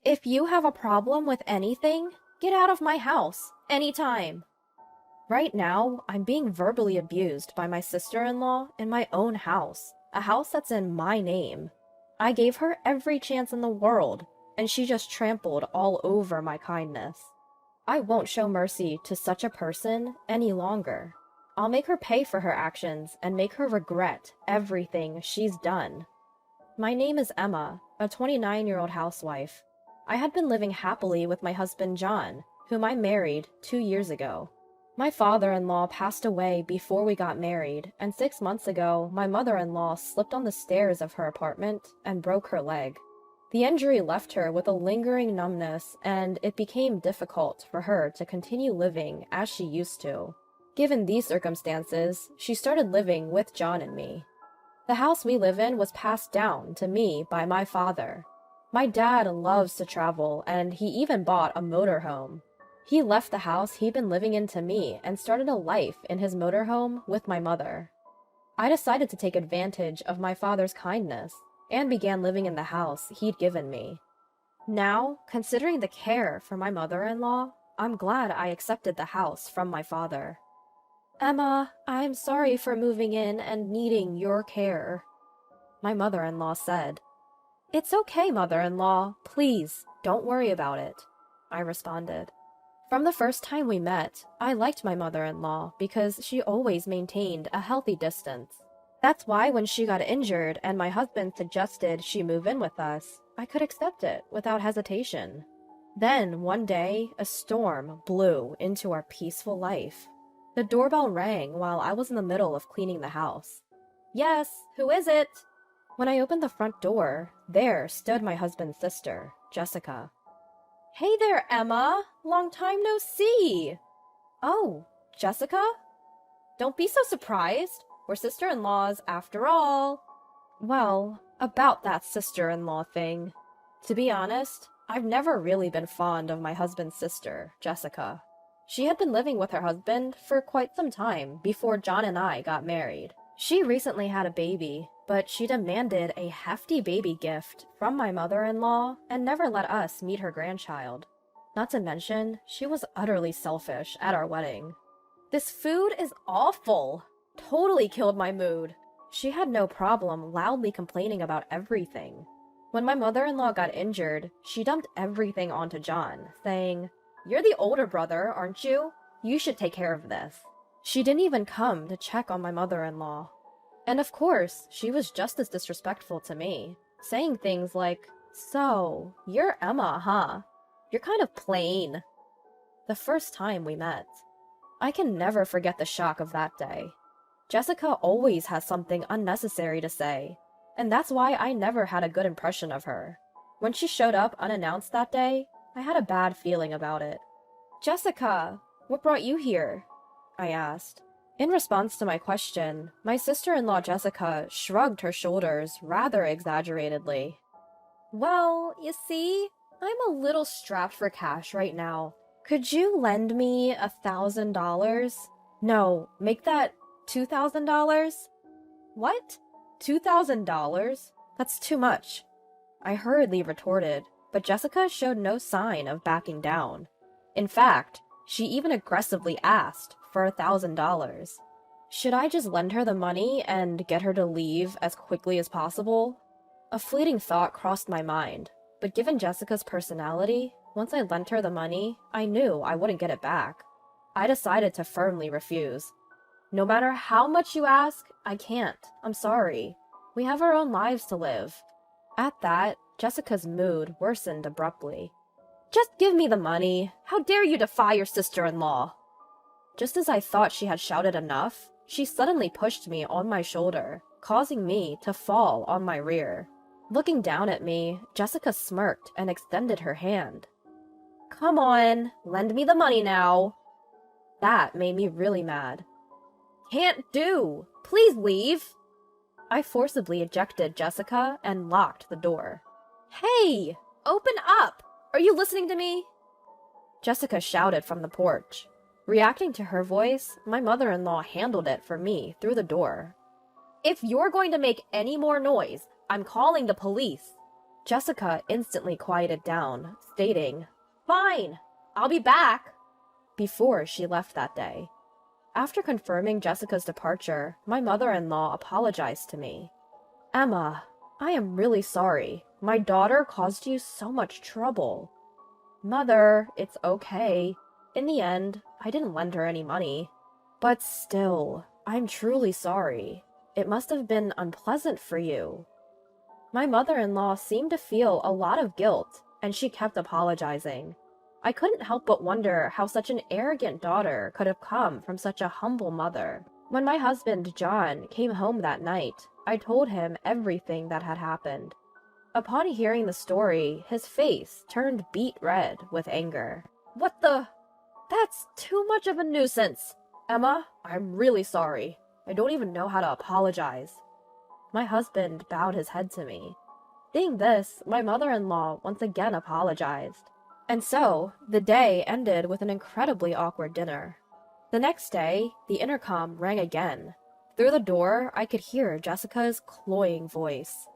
If you have a problem with anything, get out of my house, anytime. Right now, I'm being verbally abused by my sister-in-law in my own house, a house that's in my name. I gave her every chance in the world, and she just trampled all over my kindness. I won't show mercy to such a person any longer. I'll make her pay for her actions and make her regret everything she's done. My name is Emma, a 29-year-old housewife. I had been living happily with my husband John, whom I married 2 years ago. My father-in-law passed away before we got married, and 6 months ago, my mother-in-law slipped on the stairs of her apartment and broke her leg. The injury left her with a lingering numbness, and it became difficult for her to continue living as she used to. Given these circumstances, she started living with John and me. The house we live in was passed down to me by my father. My dad loves to travel, and he even bought a motorhome. He left the house he'd been living in to me and started a life in his motorhome with my mother. I decided to take advantage of my father's kindness and began living in the house he'd given me. Now, considering the care for my mother-in-law, I'm glad I accepted the house from my father. Emma, I'm sorry for moving in and needing your care, my mother-in-law said. It's okay, mother-in-law. Please, don't worry about it, I responded. From the first time we met, I liked my mother-in-law because she always maintained a healthy distance. That's why when she got injured and my husband suggested she move in with us, I could accept it without hesitation. Then, one day, a storm blew into our peaceful life. The doorbell rang while I was in the middle of cleaning the house. Yes, who is it? When I opened the front door, there stood my husband's sister, Jessica. Hey there, Emma! Long time no see! Oh, Jessica? Don't be so surprised. We're sister-in-laws after all. Well, about that sister-in-law thing. To be honest, I've never really been fond of my husband's sister, Jessica. She had been living with her husband for quite some time before John and I got married. She recently had a baby, but she demanded a hefty baby gift from my mother-in-law and never let us meet her grandchild. Not to mention, she was utterly selfish at our wedding. This food is awful! Totally killed my mood. She had no problem loudly complaining about everything. When my mother-in-law got injured, she dumped everything onto John, saying, "You're the older brother, aren't you? You should take care of this." She didn't even come to check on my mother-in-law. And of course, she was just as disrespectful to me, saying things like, "So, you're Emma, huh? You're kind of plain." The first time we met. I can never forget the shock of that day. Jessica always has something unnecessary to say, and that's why I never had a good impression of her. When she showed up unannounced that day, I had a bad feeling about it. "Jessica, what brought you here?" I asked. In response to my question, my sister-in-law Jessica shrugged her shoulders rather exaggeratedly. "Well, you see, I'm a little strapped for cash right now. Could you lend me $1,000? No, make that $2,000? What? $2,000? That's too much." I hurriedly retorted, but Jessica showed no sign of backing down. In fact, she even aggressively asked for $1,000. Should I just lend her the money and get her to leave as quickly as possible? A fleeting thought crossed my mind, but given Jessica's personality, once I lent her the money, I knew I wouldn't get it back. I decided to firmly refuse. "No matter how much you ask, I can't. I'm sorry. We have our own lives to live." At that, Jessica's mood worsened abruptly. "Just give me the money. How dare you defy your sister-in-law?" Just as I thought she had shouted enough, she suddenly pushed me on my shoulder, causing me to fall on my rear. Looking down at me, Jessica smirked and extended her hand. "Come on, lend me the money now." That made me really mad. "Can't do! Please leave!" I forcibly ejected Jessica and locked the door. "Hey! Open up! Are you listening to me?" Jessica shouted from the porch. Reacting to her voice, my mother-in-law handled it for me through the door. "If you're going to make any more noise, I'm calling the police." Jessica instantly quieted down, stating, "Fine, I'll be back," before she left that day. After confirming Jessica's departure, my mother-in-law apologized to me. "Emma, I am really sorry. My daughter caused you so much trouble." "Mother, it's okay. In the end, I didn't lend her any money. But still, I'm truly sorry. It must have been unpleasant for you." My mother-in-law seemed to feel a lot of guilt, and she kept apologizing. I couldn't help but wonder how such an arrogant daughter could have come from such a humble mother. When my husband, John, came home that night, I told him everything that had happened. Upon hearing the story, his face turned beet red with anger. "What the? That's too much of a nuisance. Emma, I'm really sorry. I don't even know how to apologize." My husband bowed his head to me. Seeing this, my mother-in-law once again apologized. And so, the day ended with an incredibly awkward dinner. The next day, the intercom rang again. Through the door, I could hear Jessica's cloying voice.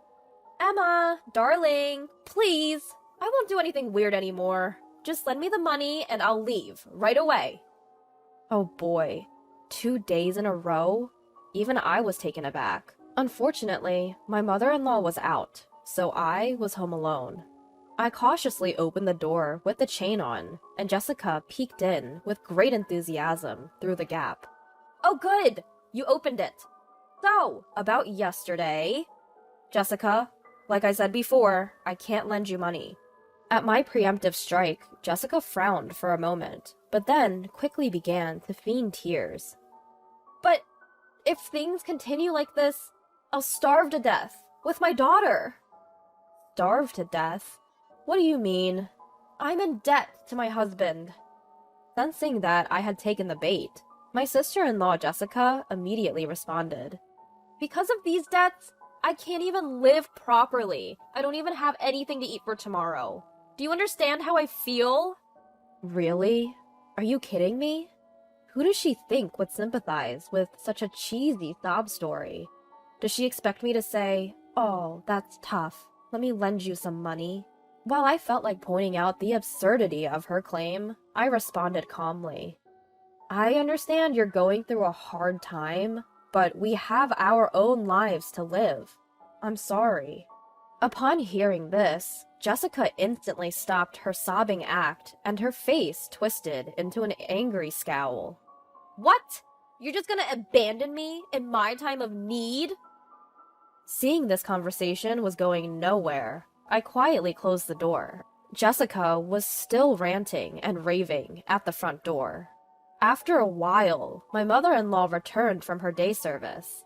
"Emma, darling, please, I won't do anything weird anymore. Just lend me the money and I'll leave right away." Oh boy, 2 days in a row? Even I was taken aback. Unfortunately, my mother-in-law was out, so I was home alone. I cautiously opened the door with the chain on, and Jessica peeked in with great enthusiasm through the gap. "Oh good, you opened it. So, about yesterday..." "Jessica, like I said before, I can't lend you money." At my preemptive strike, Jessica frowned for a moment, but then quickly began to feign tears. "But if things continue like this, I'll starve to death with my daughter." "Starve to death? What do you mean?" "I'm in debt to my husband." Sensing that I had taken the bait, my sister-in-law Jessica immediately responded. "Because of these debts, I can't even live properly. I don't even have anything to eat for tomorrow. Do you understand how I feel?" Really? Are you kidding me? Who does she think would sympathize with such a cheesy sob story? Does she expect me to say, "Oh, that's tough. Let me lend you some money"? While I felt like pointing out the absurdity of her claim, I responded calmly. "I understand you're going through a hard time, but we have our own lives to live. I'm sorry." Upon hearing this, Jessica instantly stopped her sobbing act and her face twisted into an angry scowl. "What? You're just gonna abandon me in my time of need?" Seeing this conversation was going nowhere, I quietly closed the door. Jessica was still ranting and raving at the front door. After a while, my mother-in-law returned from her day service.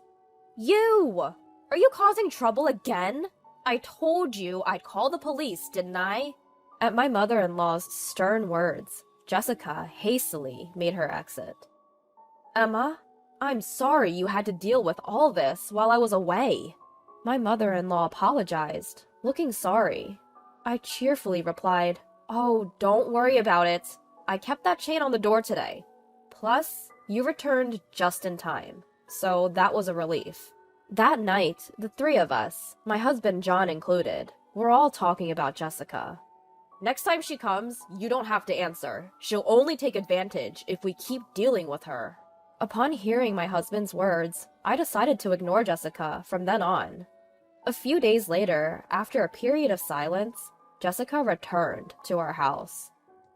"You! Are you causing trouble again? I told you I'd call the police, didn't I?" At my mother-in-law's stern words, Jessica hastily made her exit. "Emma, I'm sorry you had to deal with all this while I was away." My mother-in-law apologized, looking sorry. I cheerfully replied, "Oh, don't worry about it. I kept that chain on the door today. Plus, you returned just in time, so that was a relief." That night, the three of us, my husband John included, were all talking about Jessica. "Next time she comes, you don't have to answer. She'll only take advantage if we keep dealing with her." Upon hearing my husband's words, I decided to ignore Jessica from then on. A few days later, after a period of silence, Jessica returned to our house.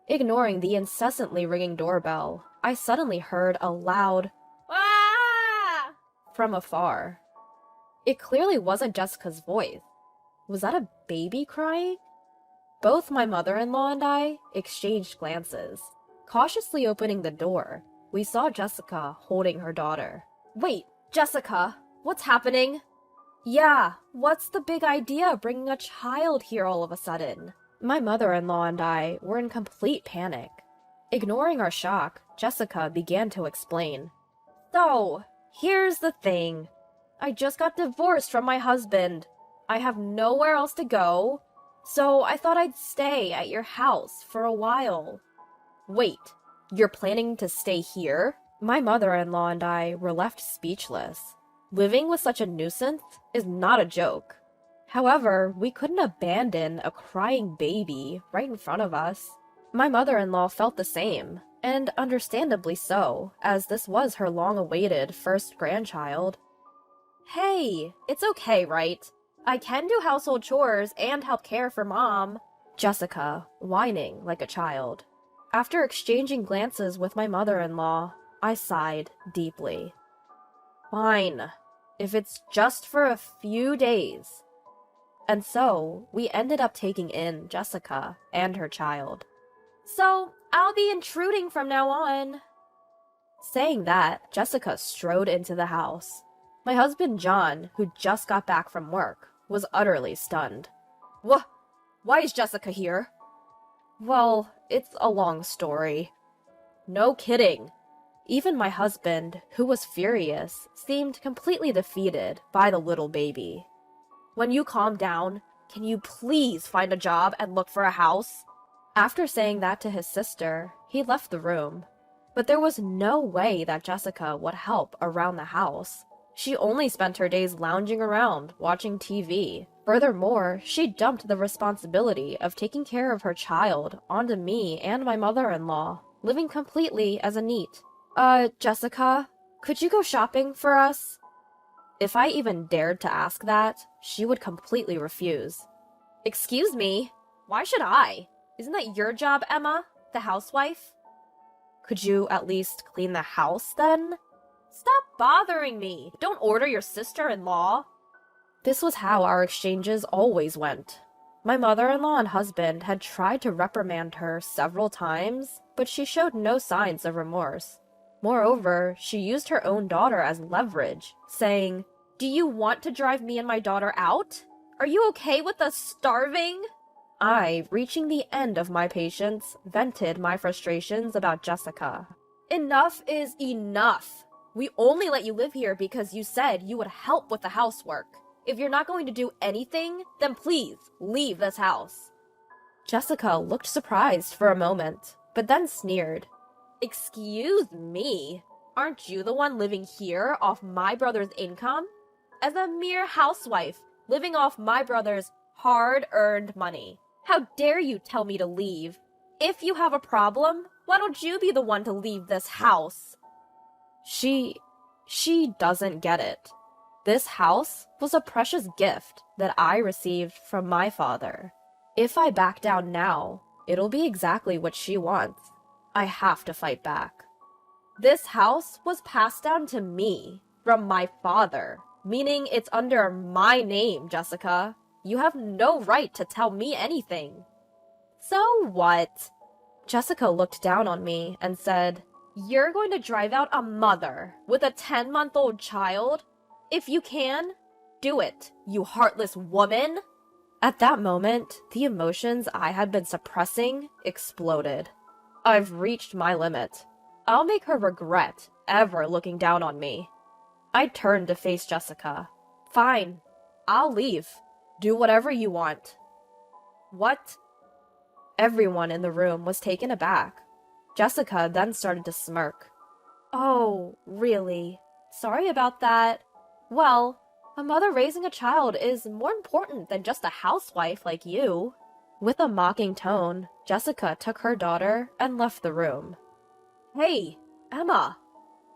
Ignoring the incessantly ringing doorbell, I suddenly heard a loud "Ah!" from afar. It clearly wasn't Jessica's voice. Was that a baby crying? Both my mother-in-law and I exchanged glances. Cautiously opening the door, we saw Jessica holding her daughter. "Wait, Jessica, what's happening?" "Yeah, what's the big idea bringing a child here all of a sudden?" My mother-in-law and I were in complete panic. Ignoring our shock, Jessica began to explain. "So, here's the thing. I just got divorced from my husband. I have nowhere else to go, so I thought I'd stay at your house for a while." "Wait, you're planning to stay here?" My mother-in-law and I were left speechless. Living with such a nuisance is not a joke. However, we couldn't abandon a crying baby right in front of us. My mother-in-law felt the same, and understandably so, as this was her long-awaited first grandchild. Hey, it's okay, right? I can do household chores and help care for Mom. Jessica, whining like a child. After exchanging glances with my mother-in-law, I sighed deeply. Fine, if it's just for a few days. And so, we ended up taking in Jessica and her child. So, I'll be intruding from now on. Saying that, Jessica strode into the house. My husband John, who just got back from work, was utterly stunned. Why is Jessica here? Well, it's a long story. No kidding. Even my husband, who was furious, seemed completely defeated by the little baby. When you calm down, can you please find a job and look for a house? After saying that to his sister, he left the room. But there was no way that Jessica would help around the house. She only spent her days lounging around, watching TV. Furthermore, she dumped the responsibility of taking care of her child onto me and my mother-in-law, living completely as a NEET. Jessica, could you go shopping for us? If I even dared to ask that, she would completely refuse. Excuse me? Why should I? Isn't that your job, Emma, the housewife? Could you at least clean the house, then? Stop bothering me! Don't order your sister-in-law! This was how our exchanges always went. My mother-in-law and husband had tried to reprimand her several times, but she showed no signs of remorse. Moreover, she used her own daughter as leverage, saying, "Do you want to drive me and my daughter out? Are you okay with us starving?" I, reaching the end of my patience, vented my frustrations about Jessica. Enough is enough. We only let you live here because you said you would help with the housework. If you're not going to do anything, then please leave this house. Jessica looked surprised for a moment, but then sneered. Excuse me? Aren't you the one living here off my brother's income? As a mere housewife, living off my brother's hard-earned money. How dare you tell me to leave? If you have a problem, why don't you be the one to leave this house? She doesn't get it. This house was a precious gift that I received from my father. If I back down now, it'll be exactly what she wants. I have to fight back. This house was passed down to me from my father, meaning it's under my name, Jessica. You have no right to tell me anything. So what? Jessica looked down on me and said, "You're going to drive out a mother with a 10-month-old child? If you can, do it, you heartless woman!" At that moment, the emotions I had been suppressing exploded. I've reached my limit. I'll make her regret ever looking down on me. I turned to face Jessica. Fine, I'll leave. Do whatever you want. What? Everyone in the room was taken aback. Jessica then started to smirk. Oh, really? Sorry about that. Well, a mother raising a child is more important than just a housewife like you. With a mocking tone, Jessica took her daughter and left the room. Hey, Emma,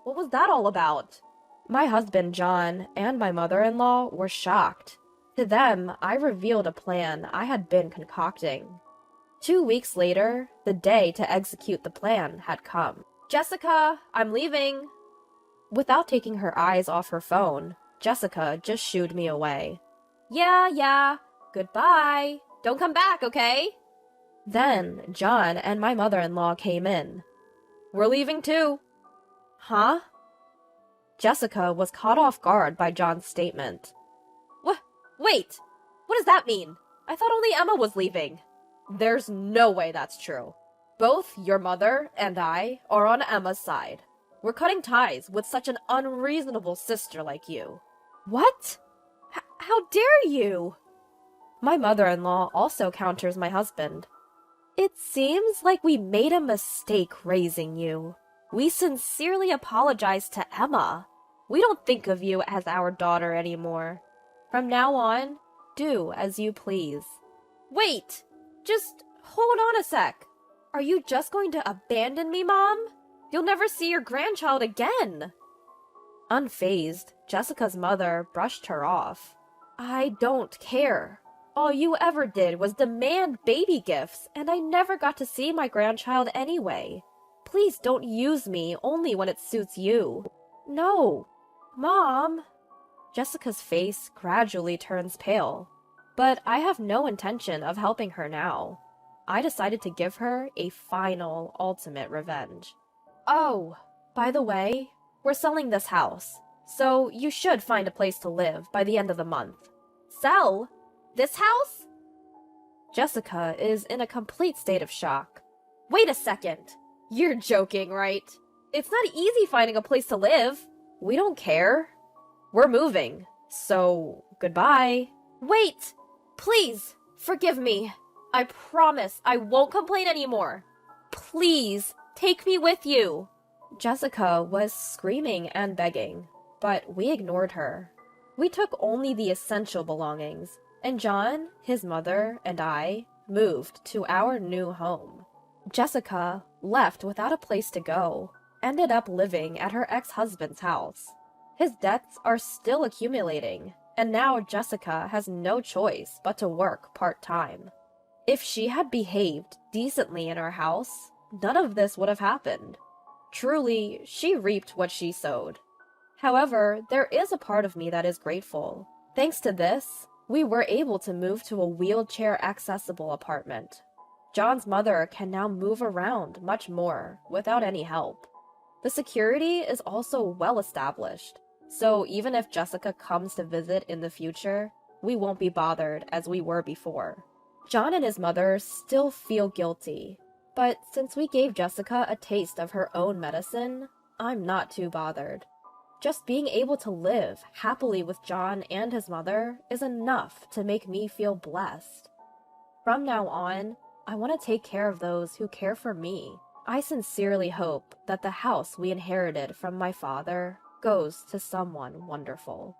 what was that all about? My husband John and my mother-in-law were shocked. To them, I revealed a plan I had been concocting. 2 weeks later, the day to execute the plan had come. Jessica, I'm leaving. Without taking her eyes off her phone, Jessica just shooed me away. Yeah, goodbye. Don't come back, okay? Then, John and my mother-in-law came in. We're leaving too. Huh? Jessica was caught off guard by John's statement. Wait, what does that mean? I thought only Emma was leaving. There's no way that's true. Both your mother and I are on Emma's side. We're cutting ties with such an unreasonable sister like you. What? How dare you? My mother-in-law also counters my husband. It seems like we made a mistake raising you. We sincerely apologize to Emma. We don't think of you as our daughter anymore. From now on, do as you please. Wait! Just hold on a sec. Are you just going to abandon me, Mom? You'll never see your grandchild again. Unfazed, Jessica's mother brushed her off. I don't care. All you ever did was demand baby gifts, and I never got to see my grandchild anyway. Please don't use me only when it suits you. No. Mom. Jessica's face gradually turns pale, but I have no intention of helping her now. I decided to give her a final, ultimate revenge. Oh, by the way, we're selling this house, so you should find a place to live by the end of the month. Sell? This house? Jessica is in a complete state of shock. Wait a second. You're joking, right? It's not easy finding a place to live. We don't care. We're moving, so goodbye. Wait! Please, forgive me. I promise I won't complain anymore. Please, take me with you. Jessica was screaming and begging, but we ignored her. We took only the essential belongings, and John, his mother, and I moved to our new home. Jessica, left without a place to go, ended up living at her ex-husband's house. His debts are still accumulating, and now Jessica has no choice but to work part-time. If she had behaved decently in our house, none of this would have happened. Truly, she reaped what she sowed. However, there is a part of me that is grateful. Thanks to this, we were able to move to a wheelchair-accessible apartment. John's mother can now move around much more without any help. The security is also well established, so even if Jessica comes to visit in the future, we won't be bothered as we were before. John and his mother still feel guilty, but since we gave Jessica a taste of her own medicine, I'm not too bothered. Just being able to live happily with John and his mother is enough to make me feel blessed. From now on, I want to take care of those who care for me. I sincerely hope that the house we inherited from my father goes to someone wonderful.